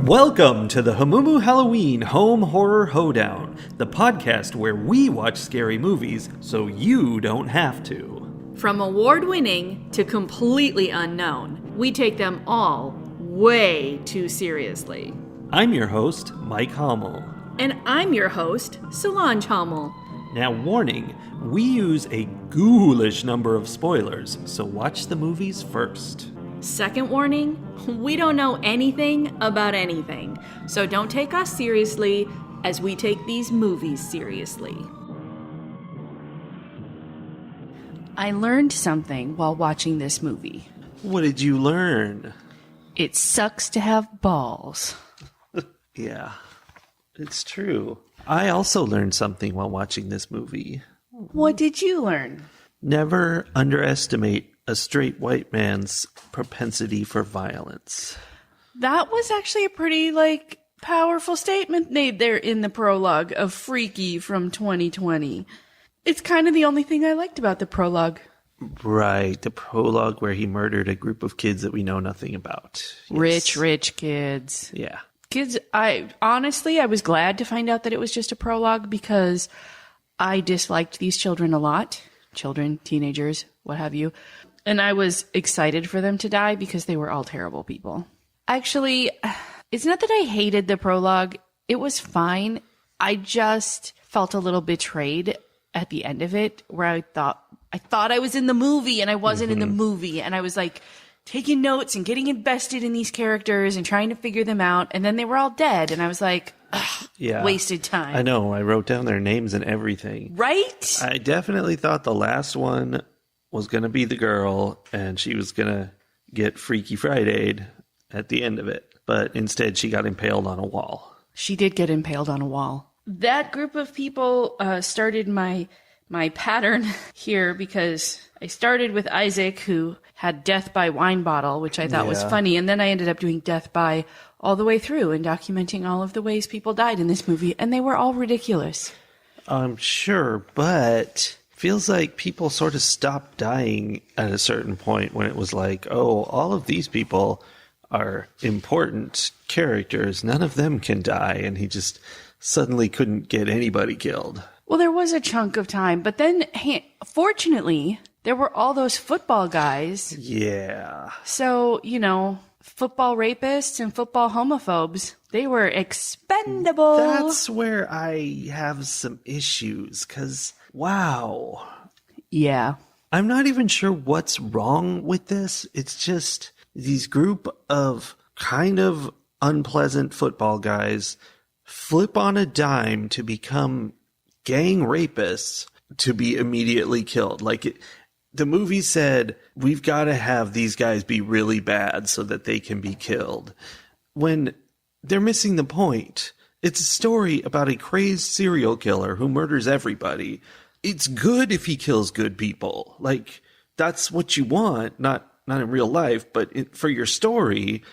Welcome to the Hamumu Halloween Home Horror Hoedown, the podcast where we watch scary movies so you don't have to. From award-winning to completely unknown, we take them all way too seriously. I'm your host, Mike Hommel. And I'm your host, Solange Hommel. Now, warning, we use a ghoulish number of spoilers, so watch the movies first. Second warning, we don't know anything about anything, so don't take us seriously as we take these movies seriously. I learned something while watching this movie. What did you learn? It sucks to have balls. Yeah, it's true. I also learned something while watching this movie. What did you learn? Never underestimate a straight white man's propensity for violence. That was actually a pretty, powerful statement made there in the prologue of Freaky from 2020. It's kind of the only thing I liked about the prologue. Right, the prologue where he murdered a group of kids that we know nothing about. Yes. Rich kids. Yeah. Kids, I was glad to find out that it was just a prologue because I disliked these children a lot. Children, teenagers, what have you. And I was excited for them to die because they were all terrible people. Actually, it's not that I hated the prologue. It was fine. I just felt a little betrayed at the end of it where I thought I was in the movie and I wasn't in the movie. And I was taking notes and getting invested in these characters and trying to figure them out. And then they were all dead. And I was like, yeah, wasted time. I know. I wrote down their names and everything. Right? I definitely thought the last one was going to be the girl and she was going to get Freaky Friday'd at the end of it. But instead, she got impaled on a wall. She did get impaled on a wall. That group of people started my pattern here because I started with Isaac, who had death by wine bottle, which I thought was funny. And then I ended up doing death by all the way through and documenting all of the ways people died in this movie. And they were all ridiculous. I'm sure, but feels like people sort of stopped dying at a certain point when it was like, oh, all of these people are important characters. None of them can die. And he just suddenly couldn't get anybody killed. Well, there was a chunk of time, but then fortunately, there were all those football guys. Yeah. So, football rapists and football homophobes, they were expendable. That's where I have some issues, because, wow. Yeah. I'm not even sure what's wrong with this. It's just these group of kind of unpleasant football guys flip on a dime to become gang rapists to be immediately killed. The movie said, we've got to have these guys be really bad so that they can be killed. When they're missing the point. It's a story about a crazed serial killer who murders everybody. It's good if he kills good people. That's what you want, not in real life, but for your story.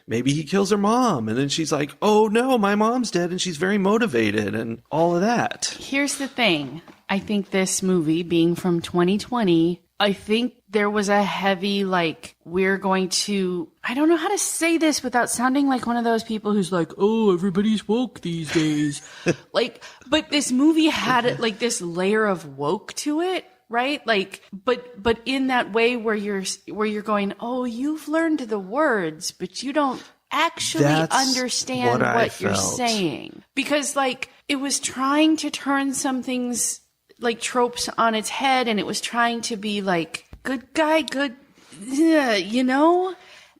Maybe he kills her mom, and then she's like, oh no, my mom's dead, and she's very motivated, and all of that. Here's the thing. I think this movie, being from 2020, I think there was a heavy, we're going to... I don't know how to say this without sounding like one of those people who's like, oh, everybody's woke these days. But this movie had, this layer of woke to it. Right? But in that way where you're going, oh, you've learned the words, but you don't actually understand what you're saying. Because it was trying to turn some things tropes on its head, and it was trying to be good guy, good,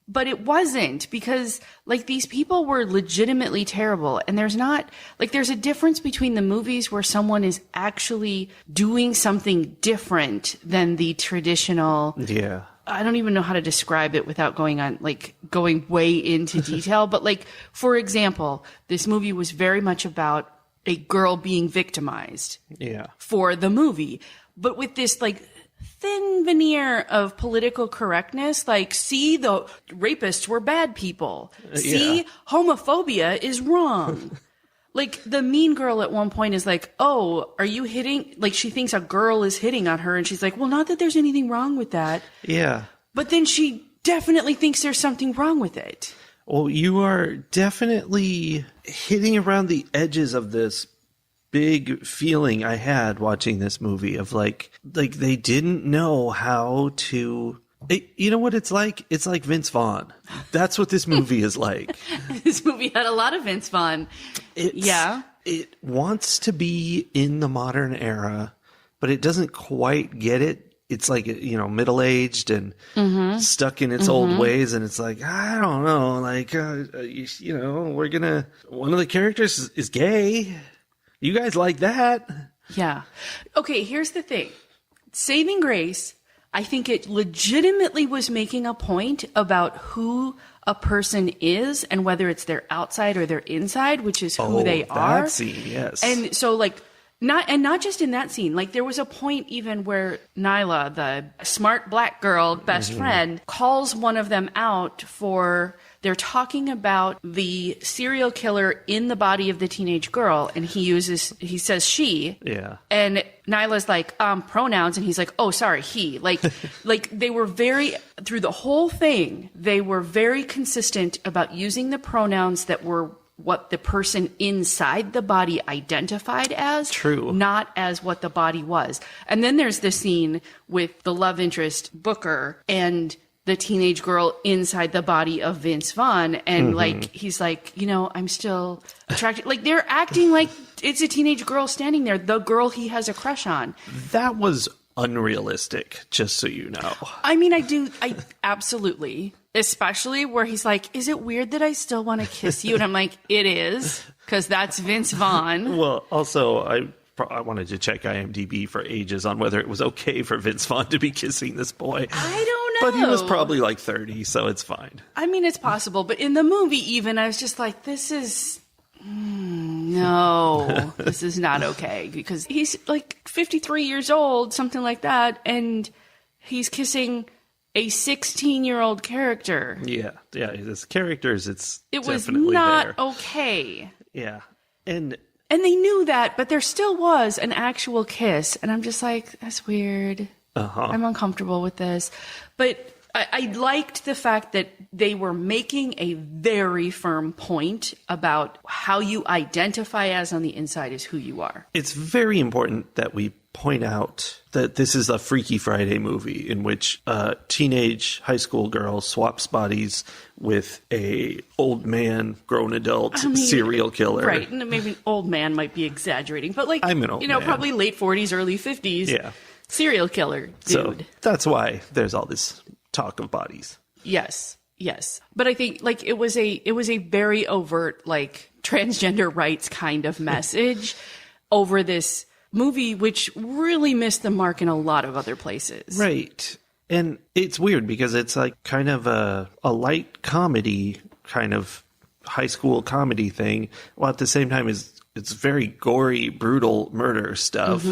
but it wasn't, because these people were legitimately terrible. And there's not there's a difference between the movies where someone is actually doing something different than the traditional. Yeah. I don't even know how to describe it without going way into detail. But for example, this movie was very much about a girl being victimized. Yeah. For the movie. But with this thin veneer of political correctness, see, the rapists were bad people. See, homophobia is wrong. The mean girl at one point is oh, are you hitting? She thinks a girl is hitting on her, and she's like, well, not that there's anything wrong with that. Yeah. But then she definitely thinks there's something wrong with it. Well, you are definitely hitting around the edges of this big feeling I had watching this movie of like they didn't know how to. You know what it's like? It's like Vince Vaughn. That's what this movie is like. This movie had a lot of Vince Vaughn. It wants to be in the modern era, but it doesn't quite get it. It's like, middle-aged and stuck in its old ways. And it's like, I don't know, like, one of the characters is gay. You guys like that? Yeah. Okay, here's the thing. Saving Grace, I think it legitimately was making a point about who a person is and whether it's their outside or their inside, which is who they are. That scene, yes. And so, like, not just in that scene. Like, there was a point even where Nyla, the smart black girl best friend, calls one of them out for. They're talking about the serial killer in the body of the teenage girl, and he says she. Yeah. And Nyla's like, pronouns, and he's like, oh, sorry, he. Like they were through the whole thing, they were very consistent about using the pronouns that were what the person inside the body identified as. True. Not as what the body was. And then there's the scene with the love interest, Booker, and the teenage girl inside the body of Vince Vaughn. And like, he's like, I'm still attracted. Like, they're acting like it's a teenage girl standing there, the girl he has a crush on. That was unrealistic, just so you know. I mean, I absolutely. Especially where he's like, is it weird that I still want to kiss you? And I'm like, it is, because that's Vince Vaughn. Well, also, I wanted to check IMDb for ages on whether it was okay for Vince Vaughn to be kissing this boy. I don't know. But he was probably like 30, so it's fine. I mean, it's possible. But in the movie, even, I was just like, this is... no, this is not okay. Because he's like 53 years old, something like that, and he's kissing a 16-year-old character. Yeah, this characters, it was definitely not there. Okay. Yeah, and they knew that, but there still was an actual kiss, and I'm just like, that's weird. I'm uncomfortable with this. But I liked the fact that they were making a very firm point about how you identify as on the inside is who you are. It's very important that we point out that this is a Freaky Friday movie in which a teenage high school girl swaps bodies with a old man, grown adult serial killer. Right, and maybe an old man might be exaggerating, but like, I'm an old man. Probably late 40s, early 50s. Yeah. Serial killer dude. So that's why there's all this talk of bodies. Yes. But I think like it was a very overt like transgender rights kind of message over this movie, which really missed the mark in a lot of other places. Right. And it's weird because it's like kind of a light comedy, kind of high school comedy thing, while at the same time it's very gory, brutal murder stuff.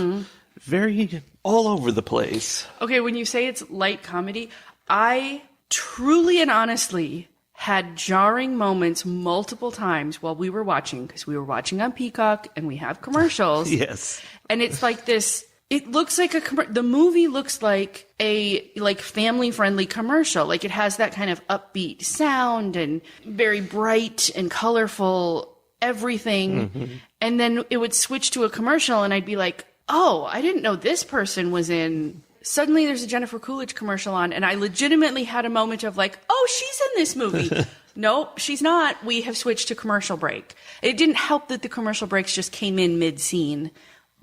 Very all over the place. Okay, when you say it's light comedy, I truly and honestly had jarring moments multiple times while we were watching, because we were watching on Peacock and we have commercials. Yes. And it's like this, it looks like the movie looks like a like family friendly commercial. Like it has that kind of upbeat sound and very bright and colorful everything. And then it would switch to a commercial and I'd be like, oh, I didn't know this person was in. Suddenly there's a Jennifer Coolidge commercial on, and I legitimately had a moment of like, oh, she's in this movie. Nope, she's not. We have switched to commercial break. It didn't help that the commercial breaks just came in mid-scene,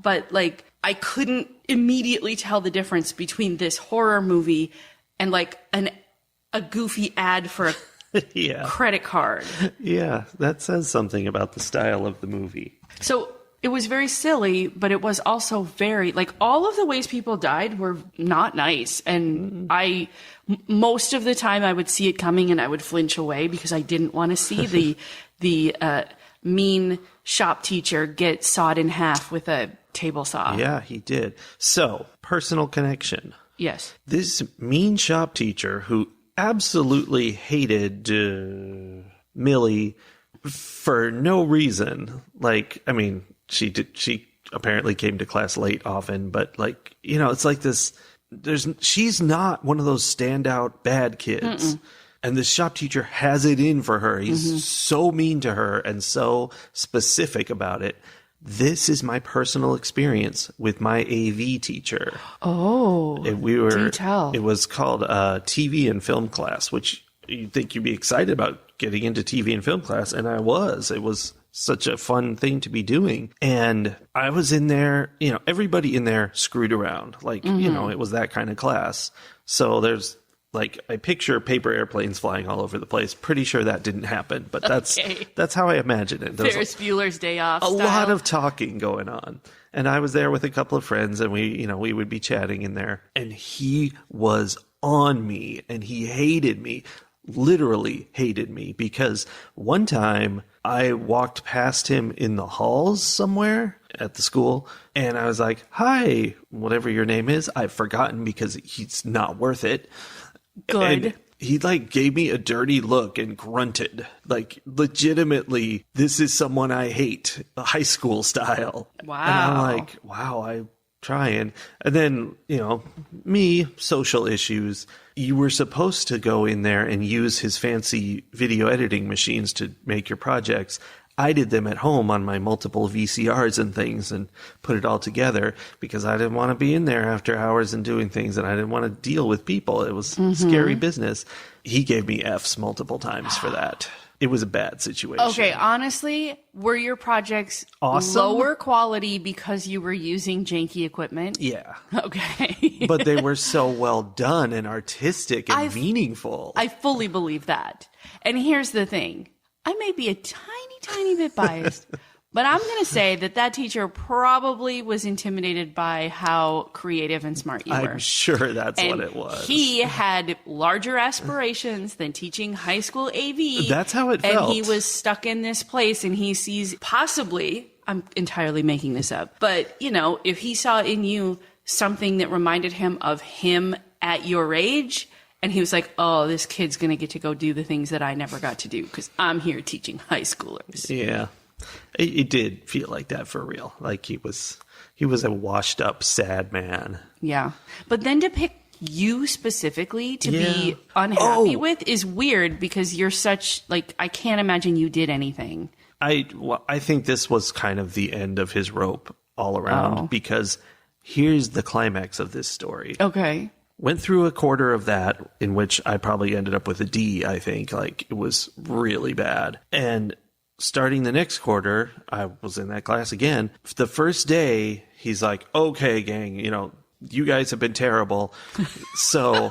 but like I couldn't immediately tell the difference between this horror movie and like a goofy ad for a credit card. Yeah, that says something about the style of the movie. So it was very silly, but it was also very, like, all of the ways people died were not nice. And most of the time I would see it coming and I would flinch away because I didn't want to see the mean shop teacher get sawed in half with a table saw. Yeah, he did. So, personal connection. Yes. This mean shop teacher who absolutely hated Millie for no reason. Like, I mean, she apparently came to class late often, but like, it's like this, she's not one of those standout bad kids. And the shop teacher has it in for her. He's so mean to her and so specific about it. This is my personal experience with my AV teacher. Oh, do tell. It was called TV and film class, which you'd think you'd be excited about getting into TV and film class. And I was. It was such a fun thing to be doing. And I was in there, everybody in there screwed around. Like, it was that kind of class. So there's, like, I picture paper airplanes flying all over the place. Pretty sure that didn't happen, but that's how I imagine it. Ferris Bueller's Day Off. A lot of talking going on, and I was there with a couple of friends, and we would be chatting in there. And he was on me, and he hated me, literally hated me, because one time I walked past him in the halls somewhere at the school, and I was like, "Hi, whatever your name is." I've forgotten because he's not worth it. Good. And he gave me a dirty look and grunted, like, legitimately, this is someone I hate, high school style. Wow. And I'm like, wow, I'm trying. And then, me, social issues. You were supposed to go in there and use his fancy video editing machines to make your projects. I did them at home on my multiple VCRs and things and put it all together because I didn't want to be in there after hours and doing things, and I didn't want to deal with people. It was scary business. He gave me Fs multiple times for that. It was a bad situation. Okay, honestly, were your projects awesome? Lower quality because you were using janky equipment? Yeah. Okay. But they were so well done and artistic and meaningful. I fully believe that. And here's the thing. I may be a tiny bit biased, but I'm going to say that teacher probably was intimidated by how creative and smart you were. I'm sure that's what it was. He had larger aspirations than teaching high school AV. That's how it felt. And he was stuck in this place, and he sees possibly, I'm entirely making this up, but if he saw in you something that reminded him of him at your age, and he was like, oh, this kid's going to get to go do the things that I never got to do because I'm here teaching high schoolers. Yeah. It did feel like that for real. Like he was a washed up, sad man. Yeah. But then to pick you specifically to be unhappy with is weird because you're such, I can't imagine you did anything. I think this was kind of the end of his rope all around because here's the climax of this story. Okay. Went through a quarter of that in which I probably ended up with a D, I think. It was really bad. And starting the next quarter, I was in that class again. The first day, he's like, okay, gang, you guys have been terrible. So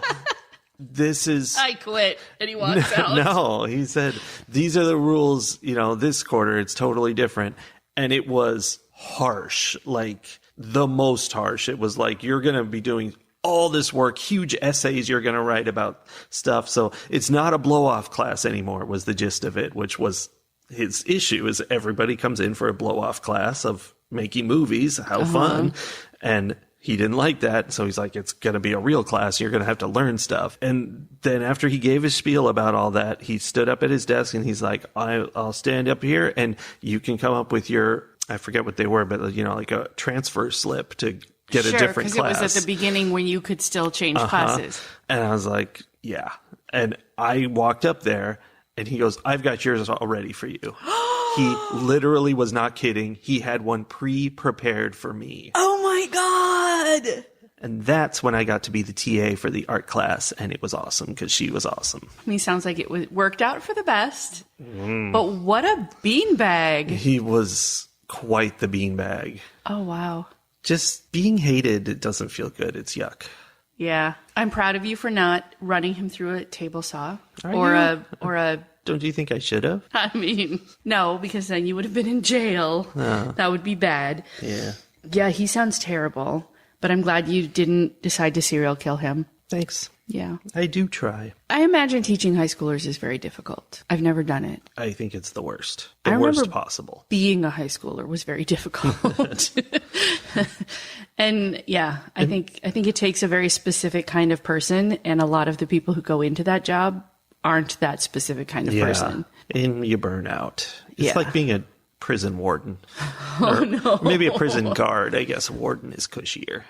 this is... I quit. And he walks out. No, he said, these are the rules, this quarter, it's totally different. And it was harsh, the most harsh. It was you're going to be doing all this work, huge essays you're going to write about stuff. So it's not a blow-off class anymore was the gist of it, which was his issue is everybody comes in for a blow-off class of making movies. How fun. And he didn't like that. So he's like, it's going to be a real class. You're going to have to learn stuff. And then after he gave his spiel about all that, he stood up at his desk and he's like, I'll stand up here and you can come up with your, I forget what they were, but a transfer slip to get a different class. It was at the beginning when you could still change classes. And I was like, yeah. And I walked up there and he goes, I've got yours already for you. He literally was not kidding. He had one pre-prepared for me. Oh my God. And that's when I got to be the TA for the art class. And it was awesome because she was awesome. I mean, sounds like it worked out for the best. But what a beanbag. He was quite the beanbag. Oh, wow. Just being hated, it doesn't feel good. It's yuck. Yeah. I'm proud of you for not running him through a table saw or a Don't you think I should have? I mean, no, because then you would have been in jail. That would be bad. Yeah. Yeah, he sounds terrible, but I'm glad you didn't decide to serial kill him. Thanks. Yeah. I do try. I imagine teaching high schoolers is very difficult. I've never done it. I think it's the worst. The worst possible. Being a high schooler was very difficult. And yeah, I think it takes a very specific kind of person, and a lot of the people who go into that job aren't that specific kind of person. And you burn out. It's Yeah. like being a prison warden. Oh, no. Maybe a prison guard. I guess a warden is cushier.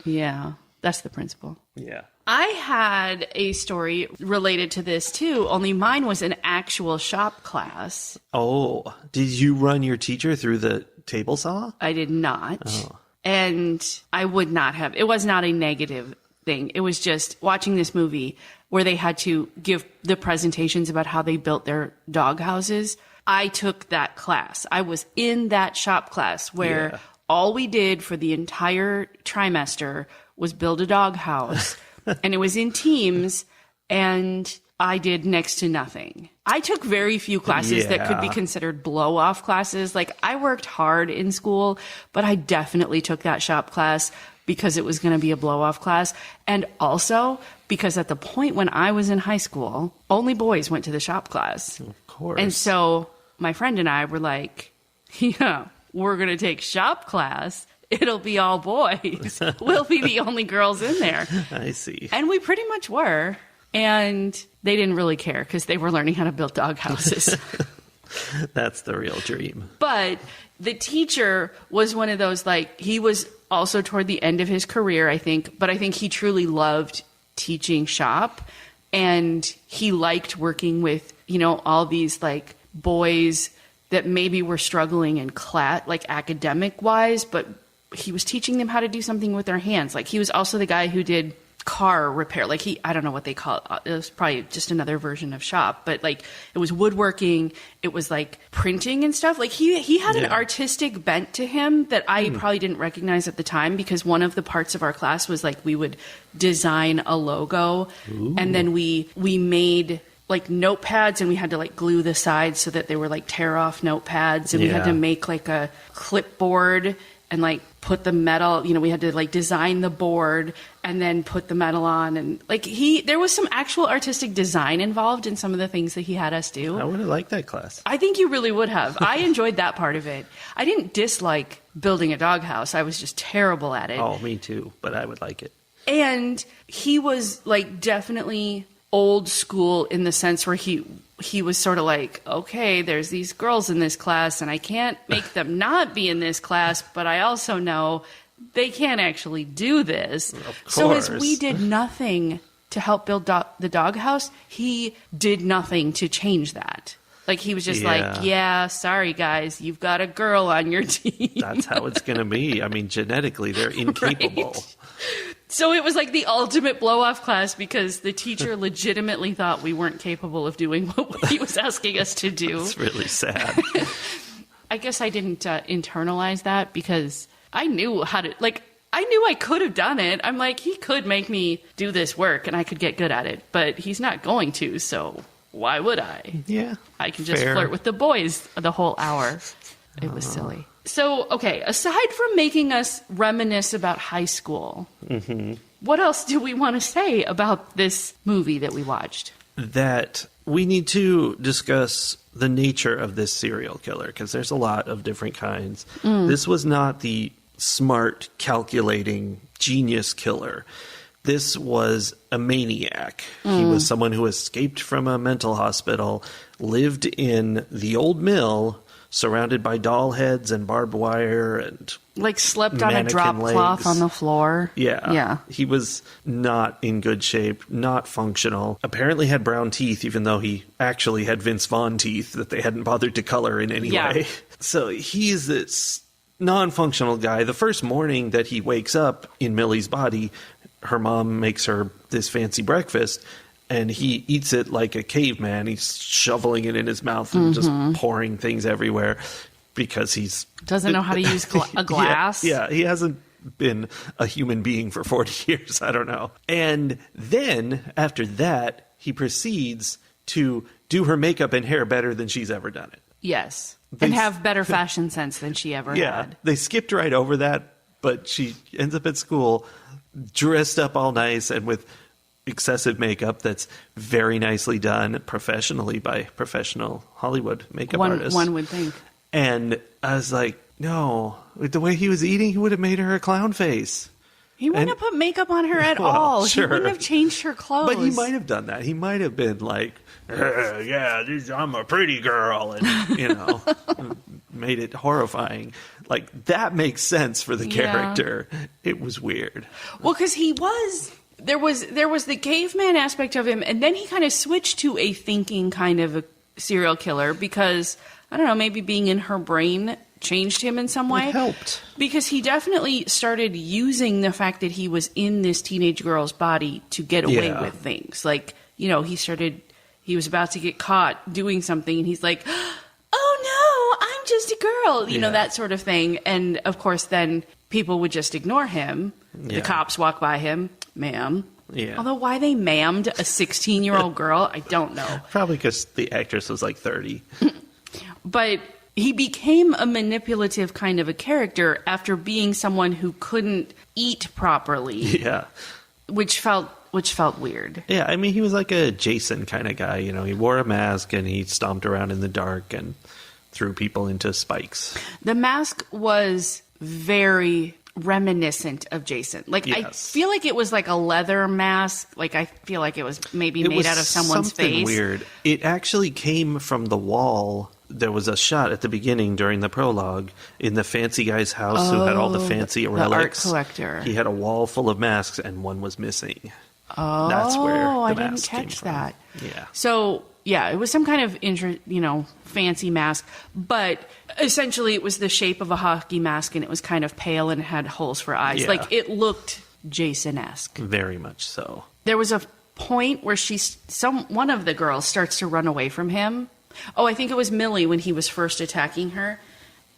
Yeah, that's the principle. Yeah. I had a story related to this too, only mine was an actual shop class. Oh, did you run your teacher through the table saw? I did not. Oh. And I would not have. It was not a negative thing. It was just watching this movie where they had to give the presentations about how they built their dog houses. I took that class. I was in that shop class where all we did for the entire trimester was build a dog house. And it was in teams, and I did next to nothing. I took very few classes that could be considered blow-off classes. Like, I worked hard in school, but I definitely took that shop class because it was going to be a blow-off class. And also because at the point when I was in high school, only boys went to the shop class. Of course. And so my friend and I were like, yeah, we're going to take shop class. It'll be all boys. We'll be the only girls in there. I see. And we pretty much were. And they didn't really care because they were learning how to build dog houses. That's the real dream. But the teacher was one of those, like, he was also toward the end of his career, I think. But I think he truly loved teaching shop. And he liked working with, you know, all these, like, boys that maybe were struggling in class, like, academic-wise. But he was teaching them how to do something with their hands. Like, he was also the guy who did car repair. Like, I don't know what they call it. It was probably just another version of shop, but like, it was woodworking. It was like printing and stuff. Like, he had an artistic bent to him that I probably didn't recognize at the time, because one of the parts of our class was like, we would design a logo. Ooh. And then we made like notepads, and we had to like glue the sides so that they were like tear off notepads, and we had to make like a clipboard and like put the metal, you know, we had to like design the board and then put the metal on. And like, there was some actual artistic design involved in some of the things that he had us do. I would have liked that class. I think you really would have. I enjoyed that part of it. I didn't dislike building a doghouse. I was just terrible at it. Oh, me too. But I would like it. And he was like definitely old school in the sense where he was sort of like, okay, there's these girls in this class and I can't make them not be in this class, but I also know they can't actually do this. Of course. So as we did nothing to help build the doghouse, he did nothing to change that. Like, he was just like, yeah, sorry, guys, you've got a girl on your team. That's how it's going to be. I mean, genetically, they're incapable. Right? So it was like the ultimate blow-off class, because the teacher legitimately thought we weren't capable of doing what he was asking us to do. It's really sad. I guess I didn't internalize that, because I knew how to, like, I knew I could have done it. I'm like, he could make me do this work and I could get good at it, but he's not going to, so why would I? Yeah. I can just flirt with the boys the whole hour. It was silly. So, okay, aside from making us reminisce about high school, what else do we want to say about this movie that we watched? That we need to discuss the nature of this serial killer, because there's a lot of different kinds. This was not the smart, calculating, genius killer. This was a maniac. He was someone who escaped from a mental hospital, lived in the old mill, surrounded by doll heads and barbed wire and like slept on a drop cloth on the floor. Yeah. He was not in good shape, not functional. Apparently had brown teeth, even though he actually had Vince Vaughn teeth that they hadn't bothered to color in any way. So he's this non-functional guy. The first morning that he wakes up in Millie's body, her mom makes her this fancy breakfast, and he eats it like a caveman. He's shoveling it in his mouth and just pouring things everywhere because doesn't know how to use a glass. Yeah, he hasn't been a human being for 40 years. I don't know. And then after that, he proceeds to do her makeup and hair better than she's ever done it. Yes. And have better fashion sense than she ever had. They skipped right over that, but she ends up at school dressed up all nice and with excessive makeup that's very nicely done professionally by professional Hollywood makeup artists. One would think. And I was like, no, with the way he was eating, he would have made her a clown face. He wouldn't have put makeup on her at all. Sure. He wouldn't have changed her clothes. But he might have done that. He might have been like, I'm a pretty girl, and, you know, made it horrifying. Like, that makes sense for the character. It was weird. Well, because he was There was the caveman aspect of him, and then he kind of switched to a thinking kind of a serial killer because, I don't know, maybe being in her brain changed him in some way. It helped. Because he definitely started using the fact that he was in this teenage girl's body to get away with things. Like, you know, he was about to get caught doing something, and he's like, oh no, I'm just a girl, you know, that sort of thing. And of course, then people would just ignore him. The cops walk by him, ma'am. Yeah. Although why they ma'amed a 16-year-old girl, I don't know. Probably because the actress was like 30. But he became a manipulative kind of a character after being someone who couldn't eat properly. Yeah. Which felt weird. Yeah, I mean, he was like a Jason kind of guy. You know, he wore a mask and he stomped around in the dark and threw people into spikes. The mask was very reminiscent of Jason. Like, yes. I feel like it was like a leather mask. Like, I feel like it was maybe made out of someone's face. Weird. It actually came from the wall. There was a shot at the beginning during the prologue in the fancy guy's house who had all the fancy relics. The art collector. He had a wall full of masks and one was missing. Oh, that's where the I didn't mask came catch from. that. Yeah. So, yeah, it was some kind of fancy mask, but essentially it was the shape of a hockey mask, and it was kind of pale and had holes for eyes. Yeah. Like, it looked Jason-esque. Very much so. There was a point where one of the girls starts to run away from him. Oh, I think it was Millie when he was first attacking her,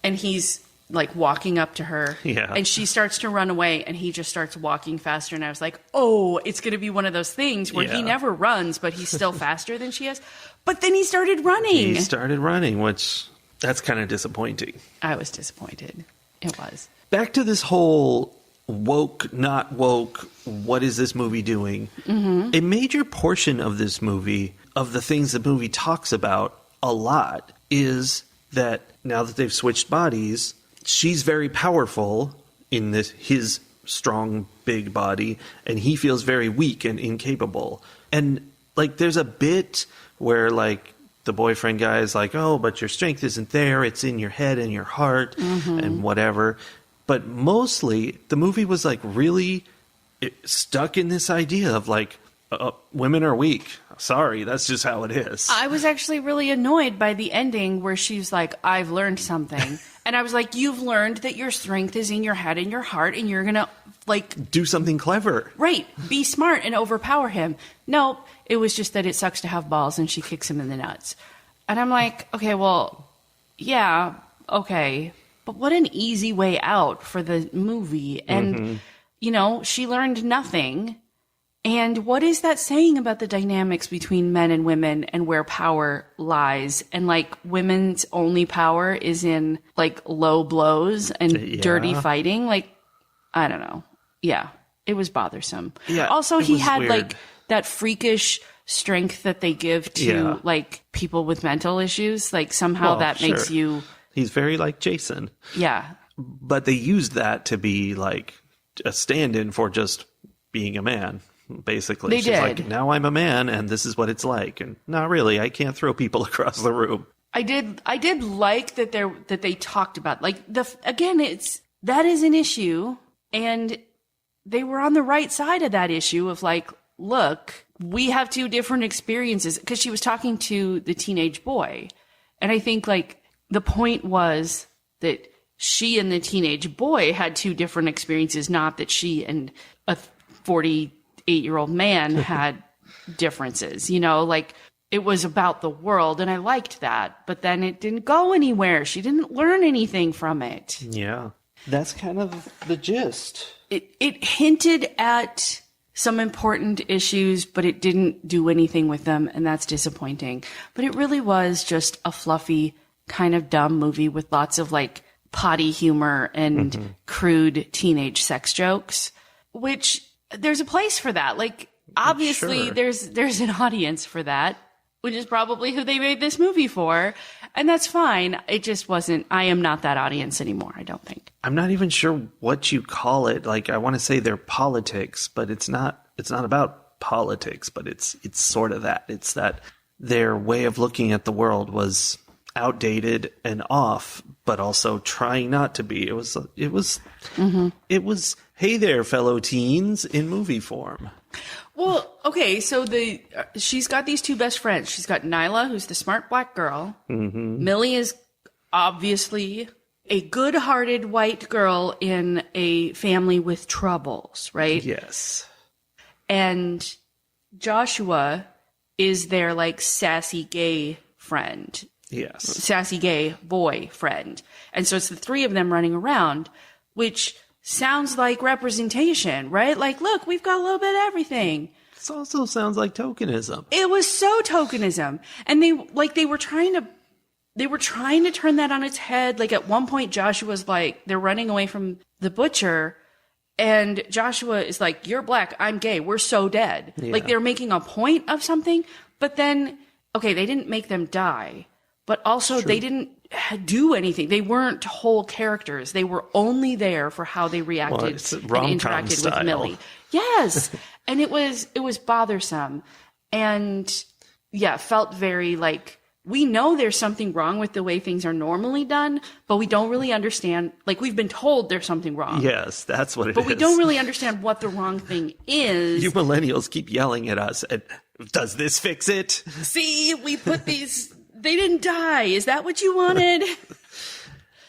and he's like walking up to her, and she starts to run away, and he just starts walking faster. And I was like, oh, it's going to be one of those things where he never runs, but he's still faster than she is. But then he started running. Which that's kind of disappointing. I was disappointed. It was. Back to this whole woke, not woke, what is this movie doing? Mm-hmm. A major portion of this movie, of the things the movie talks about a lot, is that now that they've switched bodies, she's very powerful in his strong, big body, and he feels very weak and incapable. And, like, there's a bit where, like, the boyfriend guy is like, oh, but your strength isn't there. It's in your head and your heart and whatever. But mostly, the movie was, like, really stuck in this idea of, like, women are weak. Sorry, that's just how it is. I was actually really annoyed by the ending where she's like, I've learned something. And I was like, you've learned that your strength is in your head and your heart, and you're going to, like... do something clever. Right. Be smart and overpower him. No, it was just that it sucks to have balls, and she kicks him in the nuts. And I'm like, okay, well, yeah, okay. But what an easy way out for the movie. And, you know, she learned nothing. And what is that saying about the dynamics between men and women and where power lies? And, like, women's only power is in, like, low blows and dirty fighting. Like, I don't know. Yeah, it was bothersome. Yeah, also, he had, weird. like, that freakish strength that they give to, like, people with mental issues. Like, somehow makes you... He's very like Jason. Yeah. But they used that to be, like, a stand-in for just being a man. Basically, she's like, now I'm a man and this is what it's like. And not really, I can't throw people across the room. I did like that they talked about, like, that is an issue, and they were on the right side of that issue of, like, look, we have two different experiences, because she was talking to the teenage boy. And I think, like, the point was that she and the teenage boy had two different experiences, not that she and a 48-year-old man had differences, you know, like, it was about the world, and I liked that, but then it didn't go anywhere. She didn't learn anything from it. Yeah. That's kind of the gist. It hinted at some important issues, but it didn't do anything with them, and that's disappointing. But it really was just a fluffy, kind of dumb movie with lots of, like, potty humor and crude teenage sex jokes, which there's a place for that. Like, obviously there's an audience for that, which is probably who they made this movie for. And that's fine. It just wasn't, I am not that audience anymore, I don't think. I'm not even sure what you call it. Like, I want to say they're politics, but it's not about politics, but it's sort of that. It's that their way of looking at the world was outdated and off, but also trying not to be. It was, hey there, fellow teens in movie form. Well, okay, so she's got these two best friends. She's got Nyla, who's the smart black girl. Mm-hmm. Millie is obviously a good-hearted white girl in a family with troubles, right? Yes. And Joshua is their, like, sassy gay friend. Yes. Sassy gay boy friend. And so it's the three of them running around, which sounds like representation, right? Like, look, we've got a little bit of everything. This also sounds like tokenism. It was so tokenism. And they were trying to turn that on its head. Like, at one point, Joshua's like, they're running away from the butcher, and Joshua is like, you're black, I'm gay, we're so dead. Yeah. Like, they're making a point of something, but then, okay, they didn't make them die, but also they didn't do anything. They weren't whole characters. They were only there for how they reacted and interacted style. With Millie. Yes. And it was bothersome. And yeah, felt very like, we know there's something wrong with the way things are normally done, but we don't really understand. Like, we've been told there's something wrong. Yes, that's what it is. But we don't really understand what the wrong thing is. You millennials keep yelling at us. And, does this fix it? See, we put these... They didn't die. Is that what you wanted?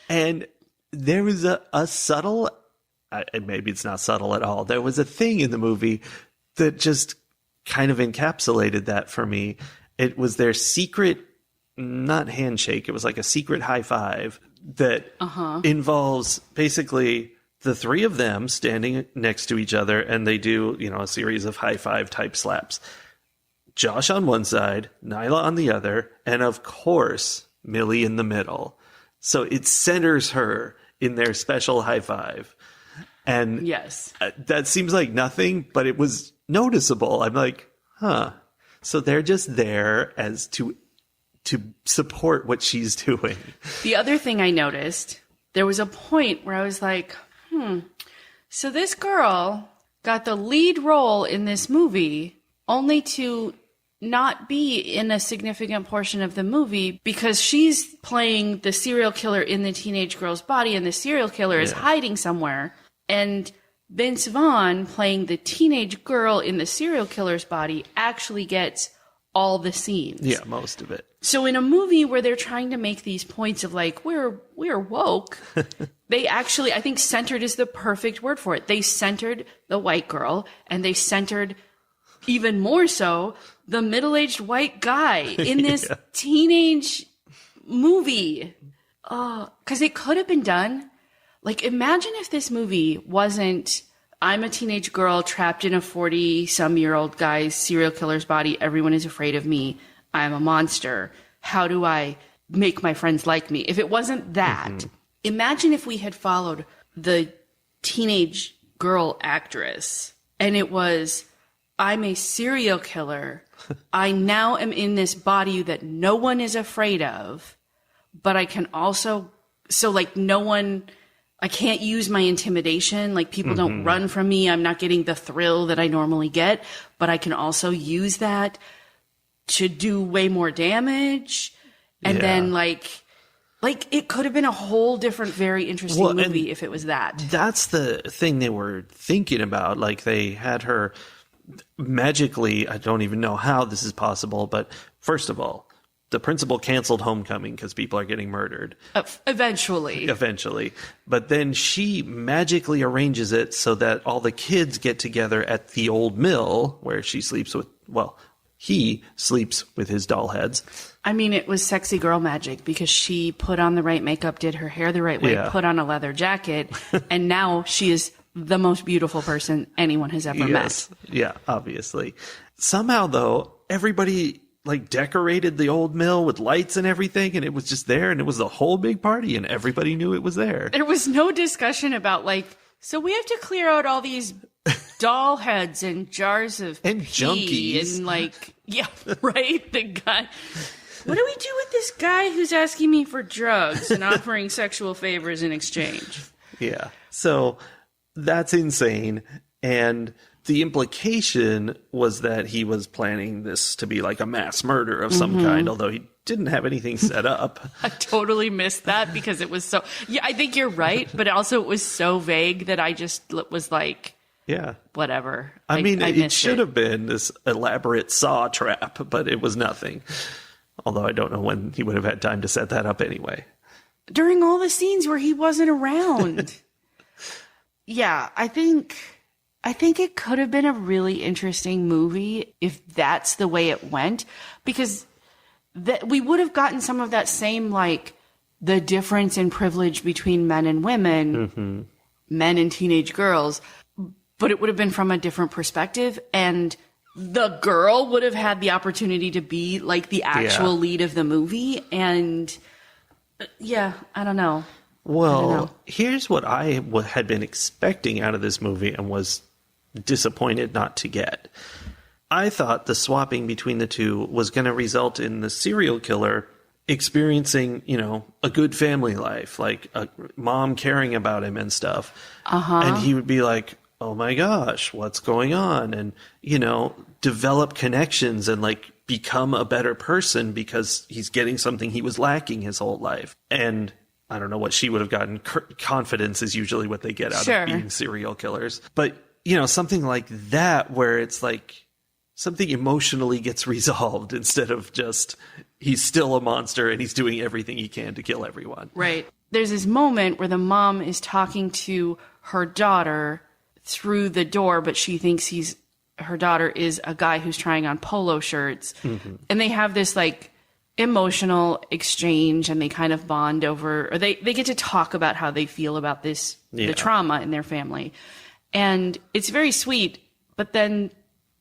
And there was a subtle, maybe it's not subtle at all. There was a thing in the movie that just kind of encapsulated that for me. It was their secret, not handshake. It was like a secret high five that involves basically the three of them standing next to each other, and they do, a series of high five type slaps. Josh on one side, Nyla on the other, and of course, Millie in the middle. So it centers her in their special high five. And yes, that seems like nothing, but it was noticeable. I'm like, huh. So they're just there as to support what she's doing. The other thing I noticed, there was a point where I was like, so this girl got the lead role in this movie only to not be in a significant portion of the movie because she's playing the serial killer in the teenage girl's body, and the serial killer is hiding somewhere. And Vince Vaughn, playing the teenage girl in the serial killer's body, actually gets all the scenes. Yeah, most of it. So in a movie where they're trying to make these points of like, we're woke, they actually, I think centered is the perfect word for it. They centered the white girl, and they centered even more so the middle-aged white guy in this teenage movie. Because it could have been done. Like, imagine if this movie wasn't, I'm a teenage girl trapped in a 40-some-year-old guy's serial killer's body. Everyone is afraid of me. I'm a monster. How do I make my friends like me? If it wasn't that, imagine if we had followed the teenage girl actress and it was, I'm a serial killer. I now am in this body that no one is afraid of, but I can also, so like no one, I can't use my intimidation. Like people don't run from me. I'm not getting the thrill that I normally get, but I can also use that to do way more damage. And then like it could have been a whole different, very interesting movie if it was that. That's the thing they were thinking about. Like they had her magically, I don't even know how this is possible, but first of all, the principal canceled Homecoming because people are getting murdered. Eventually. But then she magically arranges it so that all the kids get together at the old mill where she sleeps with, he sleeps with his doll heads. I mean, it was sexy girl magic because she put on the right makeup, did her hair the right way, put on a leather jacket, and now she is the most beautiful person anyone has ever met. Yeah, obviously. Somehow, though, everybody like decorated the old mill with lights and everything, and it was just there, and it was a whole big party, and everybody knew it was there. There was no discussion about like, so we have to clear out all these doll heads and jars of and pee junkies and like, right? The guy. What do we do with this guy who's asking me for drugs and offering sexual favors in exchange? Yeah. So that's insane. And the implication was that he was planning this to be like a mass murder of some kind, although he didn't have anything set up. I totally missed that because it was so... Yeah, I think you're right, but also it was so vague that I just was like... Yeah. Whatever. I mean, it should have been this elaborate saw trap, but it was nothing. Although I don't know when he would have had time to set that up anyway. During all the scenes where he wasn't around. Yeah, I think it could have been a really interesting movie if that's the way it went, because we would have gotten some of that same, like, the difference in privilege between men and women, men and teenage girls, but it would have been from a different perspective, and the girl would have had the opportunity to be, like, the actual lead of the movie, and yeah, I don't know. Well, here's what I had been expecting out of this movie and was disappointed not to get. I thought the swapping between the two was going to result in the serial killer experiencing, a good family life, like a mom caring about him and stuff. And he would be like, oh my gosh, what's going on? And, develop connections and, like, become a better person because he's getting something he was lacking his whole life. And I don't know what she would have gotten. Confidence is usually what they get out of being serial killers. But, something like that where it's like something emotionally gets resolved instead of just he's still a monster and he's doing everything he can to kill everyone. Right. There's this moment where the mom is talking to her daughter through the door, but she thinks her daughter is a guy who's trying on polo shirts. And they have this, like, emotional exchange, and they kind of bond over, or they get to talk about how they feel about this, the trauma in their family. And it's very sweet, but then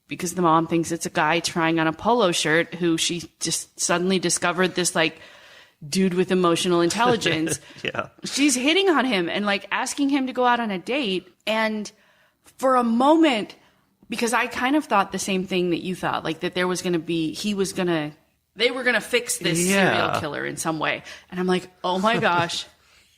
because the mom thinks it's a guy trying on a polo shirt who she just suddenly discovered this, like, dude with emotional intelligence. She's hitting on him and, like, asking him to go out on a date. And for a moment, because I kind of thought the same thing that you thought, like, that there was going to be, they were going to fix this serial killer in some way. And I'm like, oh my gosh,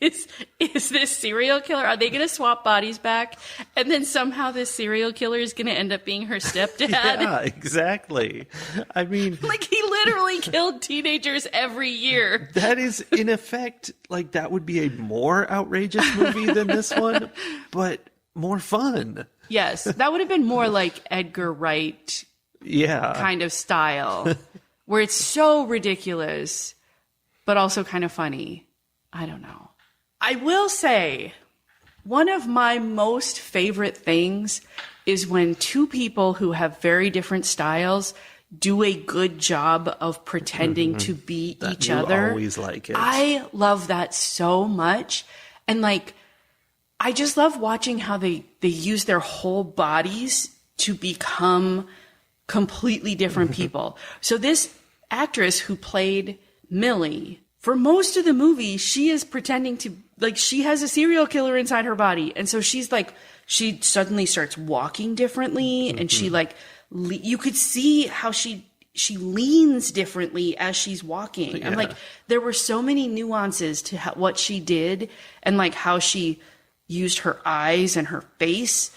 is this serial killer? Are they going to swap bodies back? And then somehow this serial killer is going to end up being her stepdad? Yeah, exactly. I mean, like, he literally killed teenagers every year. That is, in effect, like, that would be a more outrageous movie than this one, but more fun. Yes, that would have been more like Edgar Wright kind of style, where it's so ridiculous, but also kind of funny. I don't know. I will say, one of my most favorite things is when two people who have very different styles do a good job of pretending to be each other. You always like it. I love that so much. And, like, I just love watching how they use their whole bodies to become completely different people. So this actress who played Millie, for most of the movie, she is pretending to, like, she has a serial killer inside her body. And so she's like, she suddenly starts walking differently, and she, like, you could see how she leans differently as she's walking. Yeah. And, like, there were so many nuances to what she did, and, like, how she used her eyes and her face.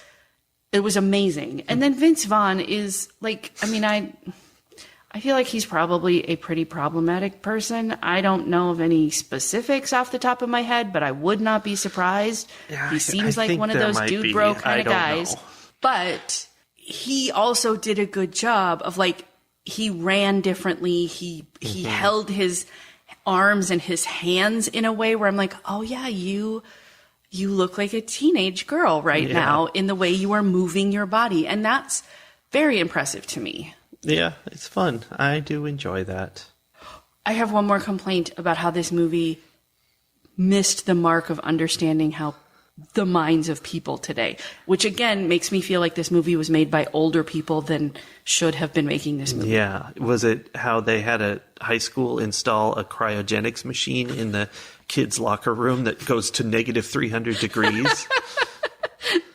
It was amazing. And then Vince Vaughn is, like, I mean, I feel like he's probably a pretty problematic person. I don't know of any specifics off the top of my head, but I would not be surprised. Yeah, he seems like one of those dude bro kind of guys. But he also did a good job of, like, he ran differently. He held his arms and his hands in a way where I'm like, oh yeah, you look like a teenage girl right now in the way you are moving your body. And that's very impressive to me. Yeah, it's fun. I do enjoy that. I have one more complaint about how this movie missed the mark of understanding how the minds of people today, which again makes me feel like this movie was made by older people than should have been making this movie. Yeah. Was it how they had a high school install a cryogenics machine in the kids' locker room that goes to negative 300 degrees?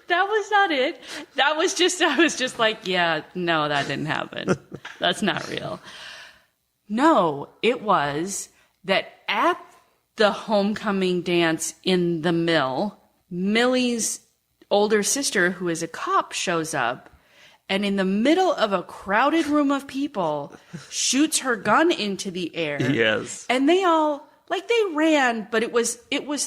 That was not it. That was just, I was just like, yeah, no, that didn't happen. That's not real. No, it was that at the homecoming dance in the mill, Millie's older sister, who is a cop, shows up, and in the middle of a crowded room of people shoots her gun into the air. Yes. And they all, like, they ran, but it was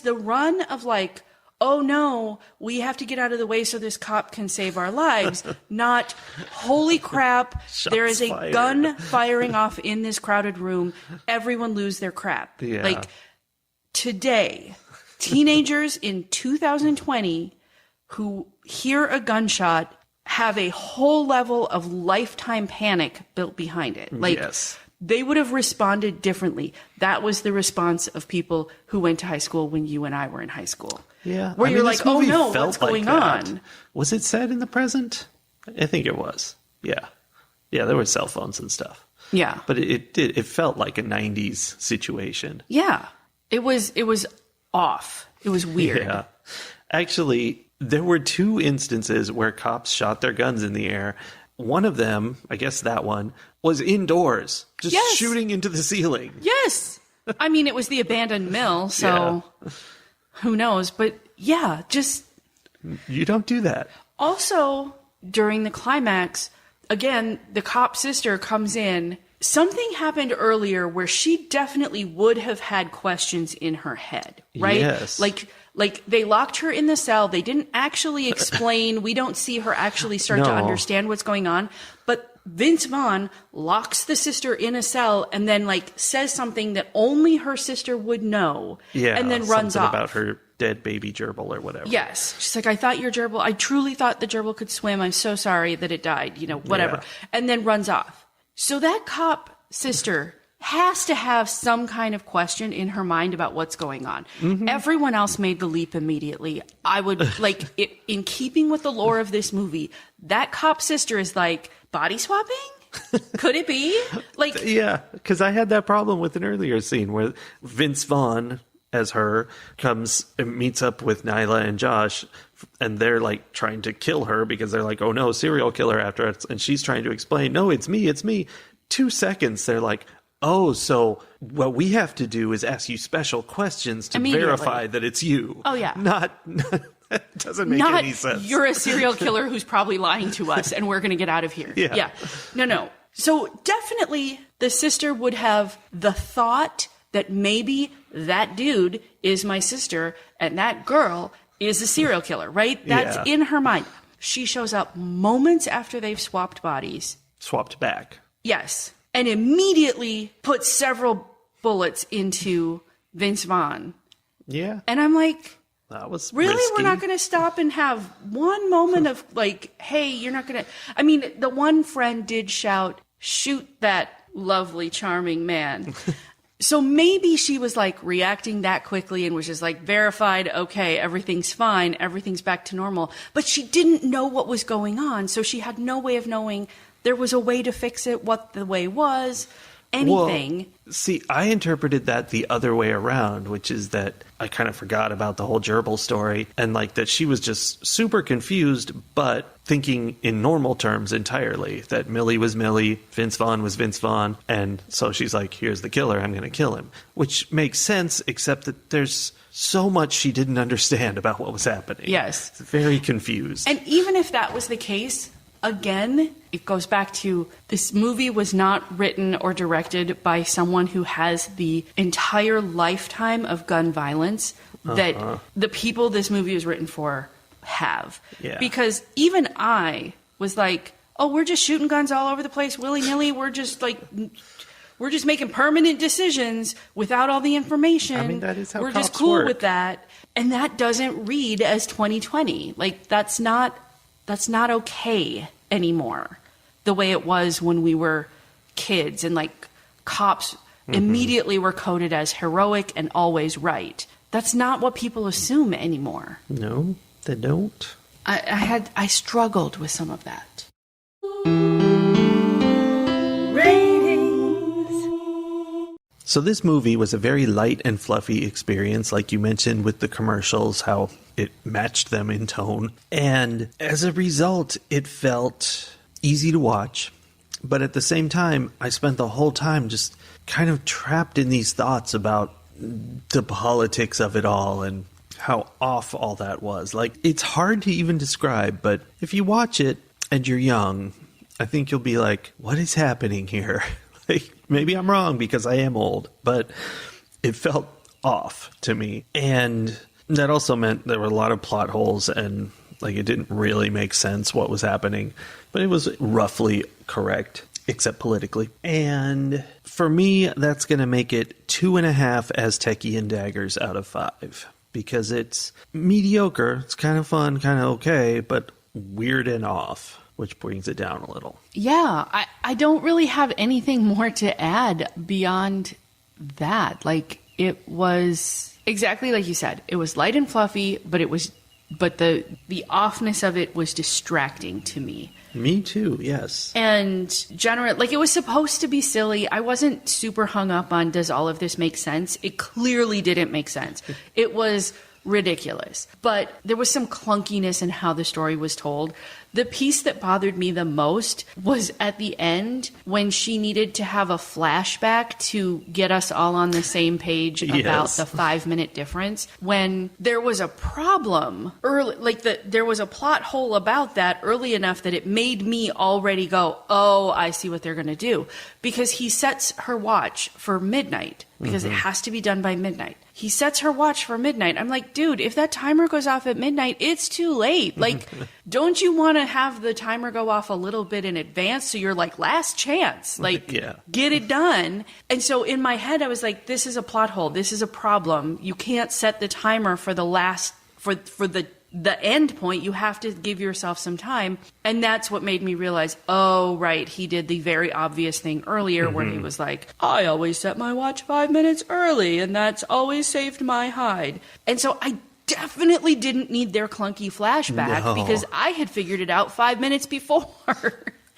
the run of like, oh no, we have to get out of the way so this cop can save our lives. Not, holy crap, there is a gun firing off in this crowded room. Everyone lose their crap. Yeah. Like, today, teenagers in 2020 who hear a gunshot have a whole level of lifetime panic built behind it. Like, yes. They would have responded differently. That was the response of people who went to high school when you and I were in high school. Yeah. Where you're like, oh no, what's going on? Was it set in the present? I think it was. Yeah. Yeah, there were cell phones and stuff. Yeah. But it felt like a 90s situation. Yeah. It was off. It was weird. Yeah. Actually, there were 2 instances where cops shot their guns in the air. One of them, I guess that one, was indoors, just shooting into the ceiling. Yes. I mean, it was the abandoned mill, so who knows? But yeah, just... You don't do that. Also, during the climax, again, the cop sister comes in. Something happened earlier where she definitely would have had questions in her head, right? Yes. Like they locked her in the cell. They didn't actually explain. We don't see her actually start to understand what's going on. But Vince Vaughn locks the sister in a cell and then like says something that only her sister would know. Yeah. And then runs off. About her dead baby gerbil or whatever. Yes. She's like, I thought your gerbil, I truly thought the gerbil could swim. I'm so sorry that it died, whatever. Yeah. And then runs off. So that cop sister has to have some kind of question in her mind about what's going on. Mm-hmm. Everyone else made the leap immediately. I would in keeping with the lore of this movie, that cop sister is like, body swapping? Could it be? Like, yeah, because I had that problem with an earlier scene where Vince Vaughn, as her, comes and meets up with Nyla and Josh, and they're like trying to kill her because they're like, oh no, serial killer after us. And she's trying to explain, no, it's me. 2 seconds, they're like, oh, so what we have to do is ask you special questions to verify that it's you. Oh, yeah. Not that doesn't make any sense. You're a serial killer who's probably lying to us and we're going to get out of here. Yeah. No. So definitely the sister would have the thought that maybe that dude is my sister and that girl is a serial killer, right? That's in her mind. She shows up moments after they've swapped bodies. Swapped back. Yes. And immediately put several bullets into Vince Vaughn. Yeah. And I'm like, that was really? risky. We're not going to stop and have one moment of like, hey, you're not going to... I mean, the one friend did shout, shoot that lovely, charming man. So maybe she was like reacting that quickly and was just like verified, okay, everything's fine, everything's back to normal. But she didn't know what was going on. So she had no way of knowing there was a way to fix it, what the way was, anything. Well, see, I interpreted that the other way around, which is that I kind of forgot about the whole gerbil story and like that she was just super confused, but thinking in normal terms entirely, that Millie was Millie, Vince Vaughn was Vince Vaughn. And so she's like, here's the killer, I'm going to kill him, which makes sense, except that there's so much she didn't understand about what was happening. Yes. It's very confused. And even if that was the case, again, it goes back to this movie was not written or directed by someone who has the entire lifetime of gun violence that the people this movie was written for have. Yeah. Because even I was like, oh, we're just shooting guns all over the place willy-nilly. We're just making permanent decisions without all the information. I mean, that is how we're cops just cool work. with that. And that doesn't read as 2020. Like, that's not okay anymore, the way it was when we were kids and like cops immediately were coded as heroic and always right. That's not what people assume anymore. No, they don't. I struggled with some of that. So this movie was a very light and fluffy experience, like you mentioned with the commercials, how it matched them in tone. And as a result, it felt easy to watch. But at the same time, I spent the whole time just kind of trapped in these thoughts about the politics of it all and how off all that was. Like, it's hard to even describe, but if you watch it, and you're young, I think you'll be like, what is happening here? Like, maybe I'm wrong because I am old, but it felt off to me. And that also meant there were a lot of plot holes and like it didn't really make sense what was happening, but it was roughly correct, except politically. And for me, that's going to make it 2.5 Aztecian and daggers out of 5 because it's mediocre. It's kind of fun, kind of okay, but weird and off, which brings it down a little. Yeah, I don't really have anything more to add beyond that. Like, it was exactly like you said. It was light and fluffy, but the offness of it was distracting to me. Me too, yes. And it was supposed to be silly. I wasn't super hung up on, does all of this make sense? It clearly didn't make sense. It was ridiculous. But there was some clunkiness in how the story was told. The piece that bothered me the most was at the end when she needed to have a flashback to get us all on the same page about the 5-minute difference. When there was a problem early, there was a plot hole about that early enough that it made me already go, oh, I see what they're going to do. Because he sets her watch for midnight because it has to be done by midnight. He sets her watch for midnight. I'm like, dude, if that timer goes off at midnight, it's too late. Like, don't you want to have the timer go off a little bit in advance so you're like, last chance, like, get it done? And so in my head, I was like, this is a plot hole. This is a problem. You can't set the timer for the last, for the end point. You have to give yourself some time. And that's what made me realize, oh, right, he did the very obvious thing earlier where he was like, I always set my watch 5 minutes early, and that's always saved my hide. And so I definitely didn't need their clunky flashback because I had figured it out 5 minutes before.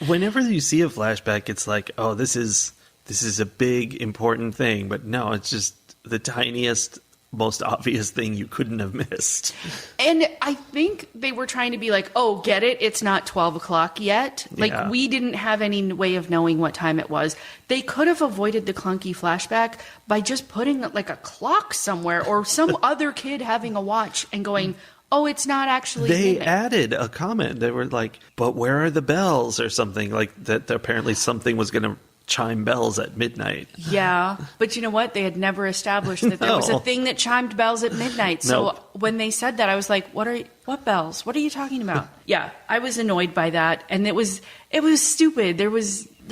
Whenever you see a flashback, it's like, oh, this is a big, important thing. But no, it's just the tiniest, most obvious thing you couldn't have missed. And I think they were trying to be like, oh, get it? It's not 12 o'clock yet. Like, we didn't have any way of knowing what time it was. They could have avoided the clunky flashback by just putting like a clock somewhere or some other kid having a watch and going, oh, it's not actually They midnight. added a comment. They were like, but where are the bells or something like that? Apparently something was going to chime bells at midnight. Yeah, but you know what? They had never established that there was a thing that chimed bells at midnight. So when they said that, I was like, what bells? What are you talking about? Yeah, I was annoyed by that. And it was stupid. There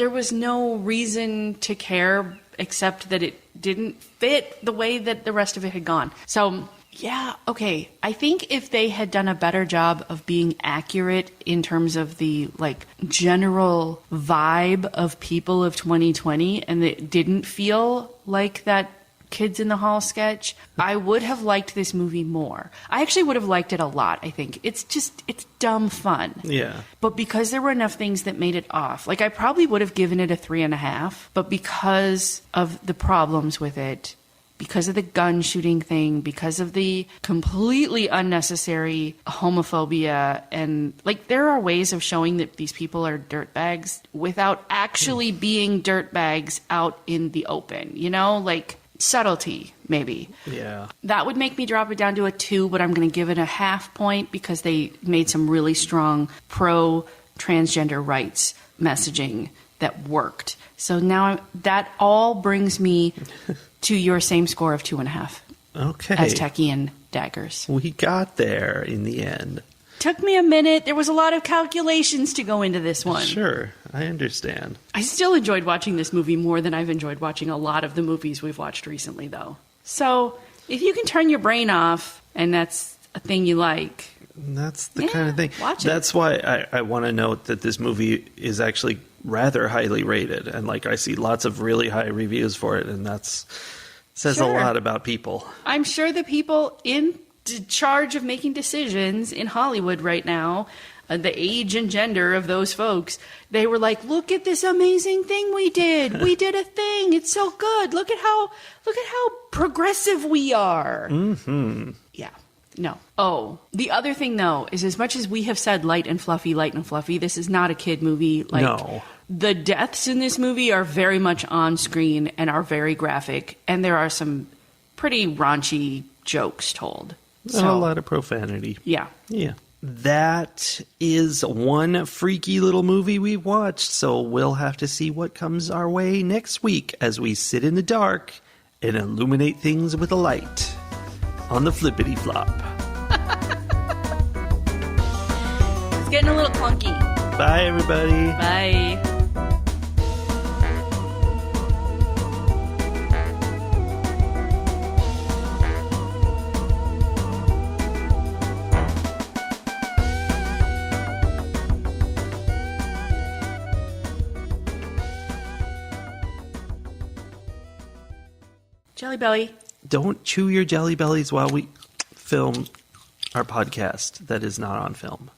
was no reason to care except that it didn't fit the way that the rest of it had gone. So yeah, okay. I think if they had done a better job of being accurate in terms of the like general vibe of people of 2020 and it didn't feel like that Kids in the Hall sketch, I would have liked this movie more. I actually would have liked it a lot, I think. It's dumb fun. Yeah. But because there were enough things that made it off, like I probably would have given it a 3.5, but because of the problems with it, because of the gun shooting thing, because of the completely unnecessary homophobia, and like there are ways of showing that these people are dirtbags without actually being dirtbags out in the open, you know, like subtlety maybe. Yeah. That would make me drop it down to a 2, but I'm going to give it a 0.5 point because they made some really strong pro transgender rights messaging that worked. So now that all brings me to your same score of 2.5. Okay. Aztecian daggers. We got there in the end. Took me a minute. There was a lot of calculations to go into this one. Sure, I understand. I still enjoyed watching this movie more than I've enjoyed watching a lot of the movies we've watched recently, though. So if you can turn your brain off, and that's a thing you like, that's the kind of thing. Watch it. That's why I want to note that this movie is actually rather highly rated, and like I see lots of really high reviews for it, and that's says a lot about people. I'm sure the people in charge of making decisions in Hollywood right now, the age and gender of those folks, they were like, look at this amazing thing we did. We did a thing. It's so good. Look at how progressive we are. Mm-hmm. Yeah. No. Oh, the other thing, though, is as much as we have said light and fluffy, this is not a kid movie. Like, no. The deaths in this movie are very much on screen and are very graphic, and there are some pretty raunchy jokes told. So, a lot of profanity. Yeah. Yeah. that is one freaky little movie we watched, so we'll have to see what comes our way next week as we sit in the dark and illuminate things with a light on the flippity flop. It's getting a little clunky. Bye, everybody. Bye. Jelly Belly. Don't chew your jelly bellies while we film our podcast that is not on film.